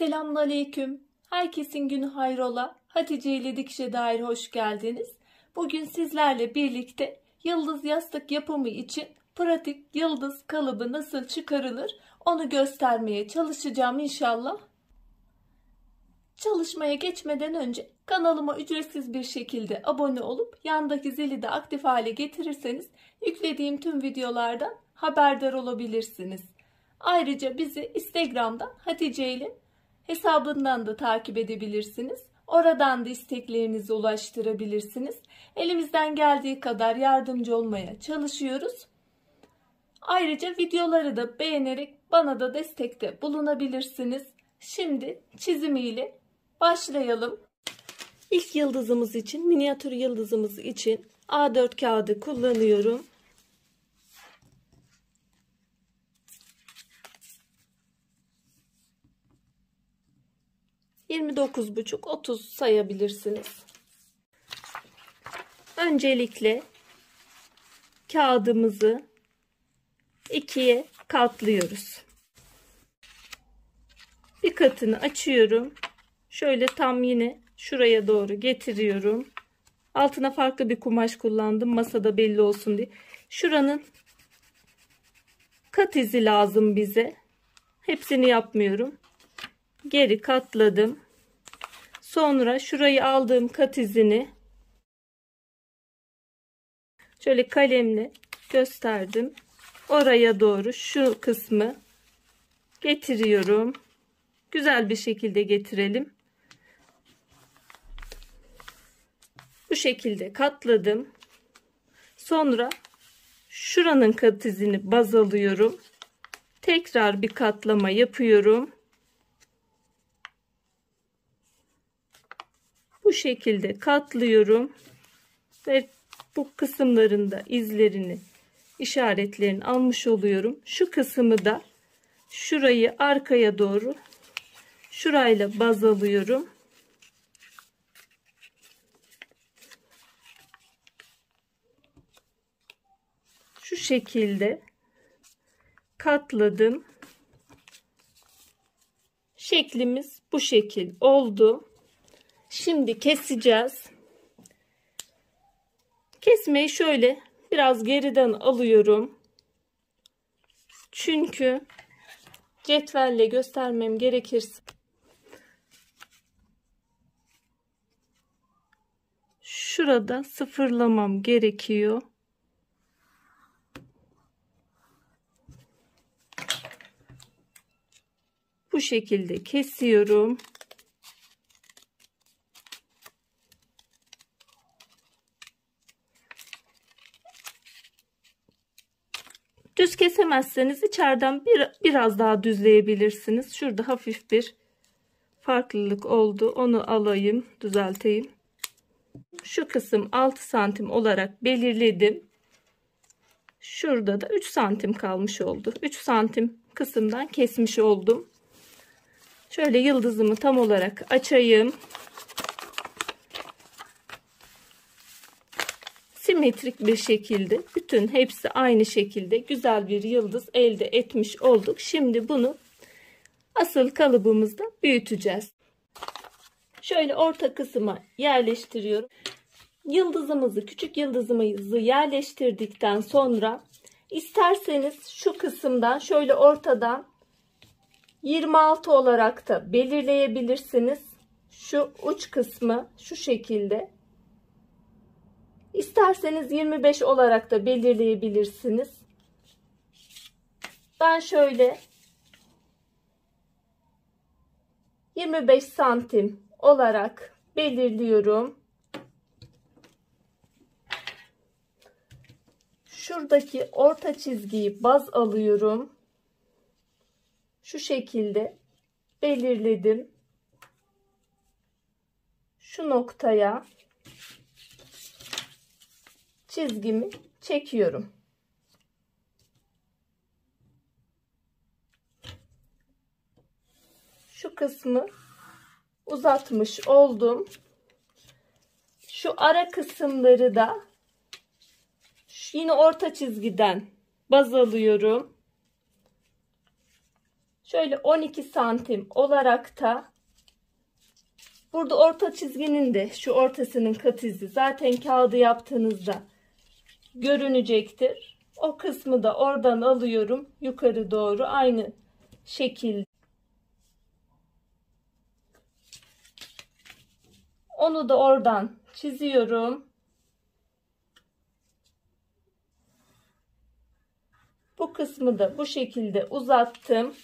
Selamünaleyküm. Herkesin günü hayrola. Hatice ile dikişe dair hoş geldiniz. Bugün sizlerle birlikte yıldız yastık yapımı için pratik yıldız kalıbı nasıl çıkarılır onu göstermeye çalışacağım inşallah. Çalışmaya geçmeden önce kanalıma ücretsiz bir şekilde abone olup yandaki zili de aktif hale getirirseniz yüklediğim tüm videolardan haberdar olabilirsiniz. Ayrıca bizi Instagram'dan Hatice ile hesabından da takip edebilirsiniz. Oradan da isteklerinizi ulaştırabilirsiniz. Elimizden geldiği kadar yardımcı olmaya çalışıyoruz. Ayrıca videoları da beğenerek bana da destekte bulunabilirsiniz. Şimdi çizimiyle başlayalım. İlk yıldızımız için, minyatür yıldızımız için A4 kağıdı kullanıyorum. ...29,5-30 sayabilirsiniz. Öncelikle kağıdımızı ikiye katlıyoruz. Bir katını açıyorum. Şöyle tam yine şuraya doğru getiriyorum. Altına farklı bir kumaş kullandım. Masada belli olsun diye. Şuranın kat izi lazım bize. Hepsini yapmıyorum. Geri katladım. Sonra şurayı aldığım kat izini şöyle kalemle gösterdim. Oraya doğru şu kısmı getiriyorum. Güzel bir şekilde getirelim. Bu şekilde katladım. Sonra şuranın kat izini baz alıyorum. Tekrar bir katlama yapıyorum. Bu şekilde katlıyorum ve bu kısımlarında izlerini, işaretlerini almış oluyorum. Şu kısmı da şurayı arkaya doğru şurayla baz alıyorum. Şu şekilde katladım. Şeklimiz bu şekil oldu. Şimdi keseceğiz. Kesmeyi şöyle biraz geriden alıyorum. Çünkü cetvelle göstermem gerekirse şurada sıfırlamam gerekiyor. Bu şekilde kesiyorum. Düz kesemezseniz içeriden biraz daha düzleyebilirsiniz. Şurada hafif bir farklılık oldu. Onu alayım, düzelteyim. Şu kısım 6 santim olarak belirledim. Şurada da 3 santim kalmış oldu. 3 santim kısımdan kesmiş oldum. Şöyle yıldızımı tam olarak açayım. Simetrik bir şekilde bütün hepsi aynı şekilde güzel bir yıldız elde etmiş olduk. Şimdi bunu asıl kalıbımızda büyüteceğiz. Şöyle orta kısma yerleştiriyorum. Yıldızımızı, küçük yıldızımızı yerleştirdikten sonra isterseniz şu kısımdan şöyle ortadan 26 olarak da belirleyebilirsiniz. Şu uç kısmı şu şekilde. İsterseniz 25 olarak da belirleyebilirsiniz. Ben şöyle 25 santim olarak belirliyorum. Şuradaki orta çizgiyi baz alıyorum. Şu şekilde belirledim. Şu noktaya çizgimi çekiyorum. Şu kısmı uzatmış oldum. Şu ara kısımları da yine orta çizgiden baz alıyorum. Şöyle 12 santim olarak da burada orta çizginin de şu ortasının kat izi zaten kağıdı yaptığınızda görünecektir. O kısmı da oradan alıyorum yukarı doğru aynı şekilde. Onu da oradan çiziyorum. Bu kısmı da bu şekilde uzattım.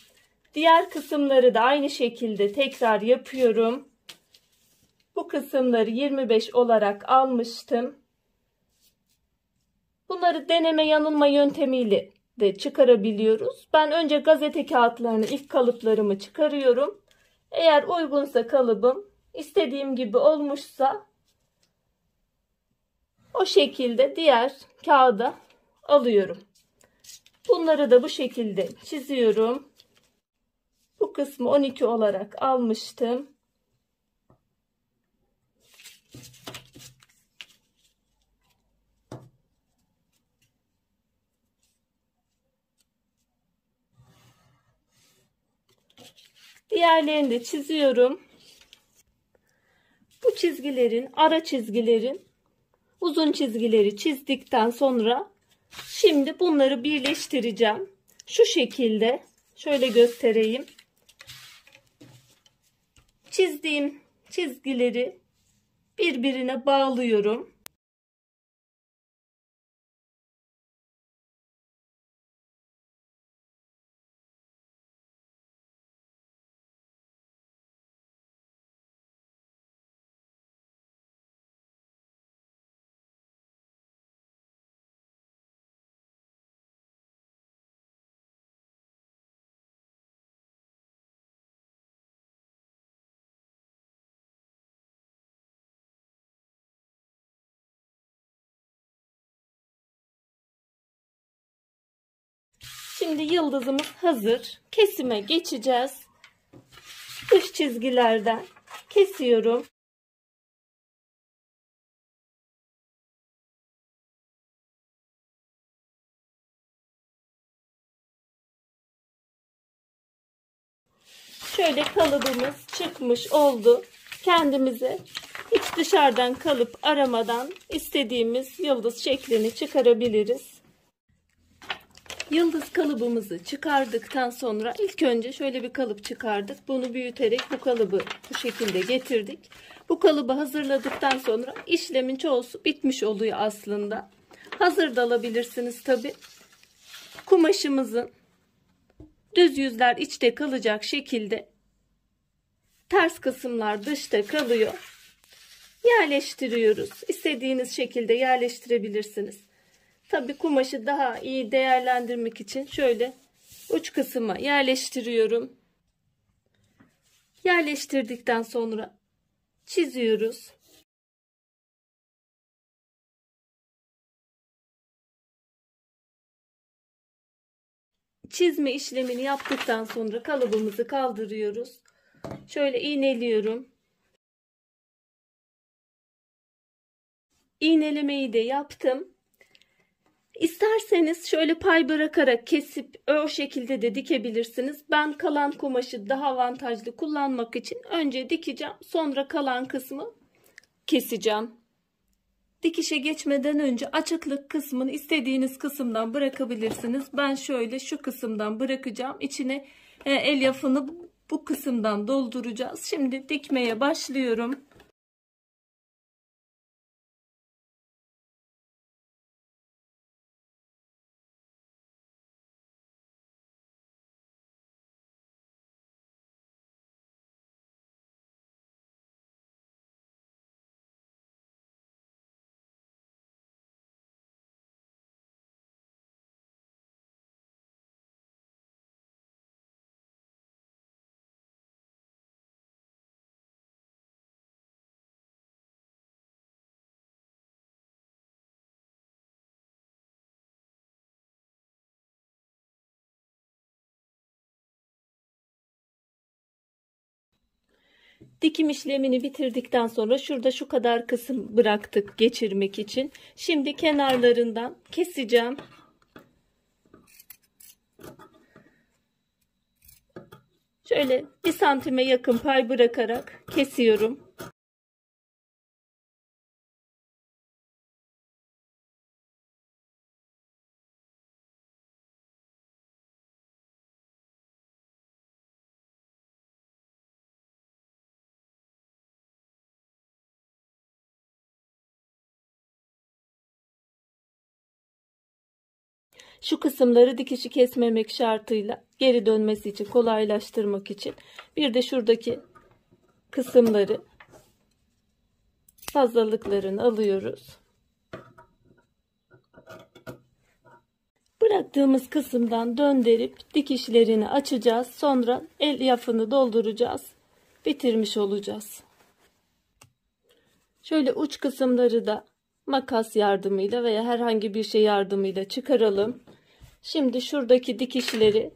Diğer kısımları da aynı şekilde tekrar yapıyorum. Bu kısımları 25 olarak almıştım. Bunları deneme yanılma yöntemiyle de çıkarabiliyoruz. Ben önce gazete kağıtlarını, ilk kalıplarımı çıkarıyorum. Eğer uygunsa kalıbım, istediğim gibi olmuşsa o şekilde diğer kağıda alıyorum. Bunları da bu şekilde çiziyorum. Bu kısmı 12 olarak almıştım. Diğerlerini de çiziyorum. Bu çizgilerin, ara çizgilerin uzun çizgileri çizdikten sonra şimdi bunları birleştireceğim. Şu şekilde şöyle göstereyim. Çizdiğim çizgileri birbirine bağlıyorum. Şimdi yıldızımız hazır. Kesime geçeceğiz. Dış çizgilerden kesiyorum. Şöyle kalıbımız çıkmış oldu. Kendimize hiç dışarıdan kalıp aramadan istediğimiz yıldız şeklini çıkarabiliriz. Yıldız kalıbımızı çıkardıktan sonra ilk önce şöyle bir kalıp çıkardık. Bunu büyüterek bu kalıbı bu şekilde getirdik. Bu kalıbı hazırladıktan sonra işlemin çoğusu bitmiş oluyor aslında. Hazır da alabilirsiniz tabi. Kumaşımızın düz yüzler içte kalacak şekilde, ters kısımlar dışta kalıyor. Yerleştiriyoruz. İstediğiniz şekilde yerleştirebilirsiniz. Tabi kumaşı daha iyi değerlendirmek için şöyle uç kısma yerleştiriyorum. Yerleştirdikten sonra çiziyoruz. Çizme işlemini yaptıktan sonra kalıbımızı kaldırıyoruz. Şöyle iğneliyorum. İğnelemeyi de yaptım. İsterseniz şöyle pay bırakarak kesip o şekilde de dikebilirsiniz. Ben kalan kumaşı daha avantajlı kullanmak için önce dikeceğim. Sonra kalan kısmı keseceğim. Dikişe geçmeden önce açıklık kısmını istediğiniz kısımdan bırakabilirsiniz. Ben şöyle şu kısımdan bırakacağım. İçine elyafını bu kısımdan dolduracağız. Şimdi dikmeye başlıyorum. Dikim işlemini bitirdikten sonra şurada şu kadar kısım bıraktık geçirmek için. Şimdi kenarlarından keseceğim. Şöyle 1 santime yakın pay bırakarak kesiyorum. Şu kısımları dikişi kesmemek şartıyla geri dönmesi için, kolaylaştırmak için. Bir de şuradaki kısımları, fazlalıklarını alıyoruz. Bıraktığımız kısımdan döndürüp dikişlerini açacağız. Sonra elyafını dolduracağız. Bitirmiş olacağız. Şöyle uç kısımları da makas yardımıyla veya herhangi bir şey yardımıyla çıkaralım. Şimdi şuradaki dikişleri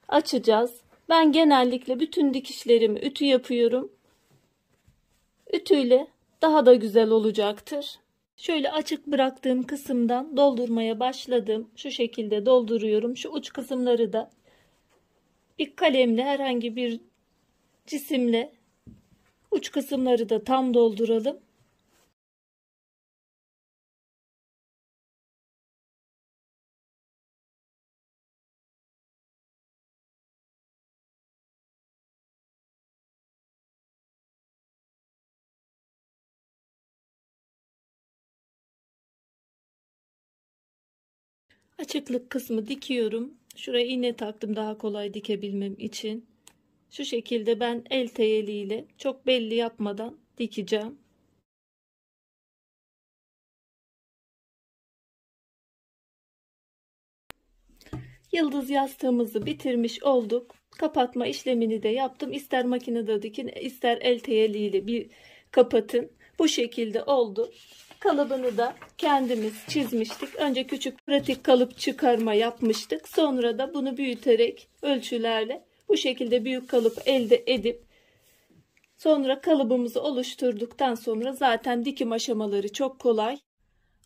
açacağız. Ben genellikle bütün dikişlerimi ütü yapıyorum. Ütüyle daha da güzel olacaktır. Şöyle açık bıraktığım kısımdan doldurmaya başladım. Şu şekilde dolduruyorum. Şu uç kısımları da bir kalemle, herhangi bir cisimle uç kısımları da tam dolduralım. Açıklık kısmı dikiyorum. Şuraya iğne taktım daha kolay dikebilmem için. Şu şekilde ben el teyeliyle çok belli yapmadan dikeceğim. Yıldız yastığımızı bitirmiş olduk. Kapatma işlemini de yaptım. İster makinede dikin, ister el teyeliyle bir kapatın. Bu şekilde oldu. Kalıbını da kendimiz çizmiştik. Önce küçük pratik kalıp çıkarma yapmıştık. Sonra da bunu büyüterek ölçülerle bu şekilde büyük kalıp elde edip sonra kalıbımızı oluşturduktan sonra zaten dikim aşamaları çok kolay.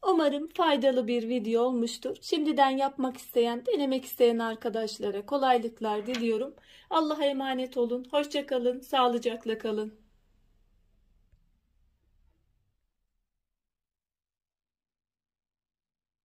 Umarım faydalı bir video olmuştur. Şimdiden yapmak isteyen, denemek isteyen arkadaşlara kolaylıklar diliyorum. Allah'a emanet olun. Hoşça kalın, sağlıcakla kalın.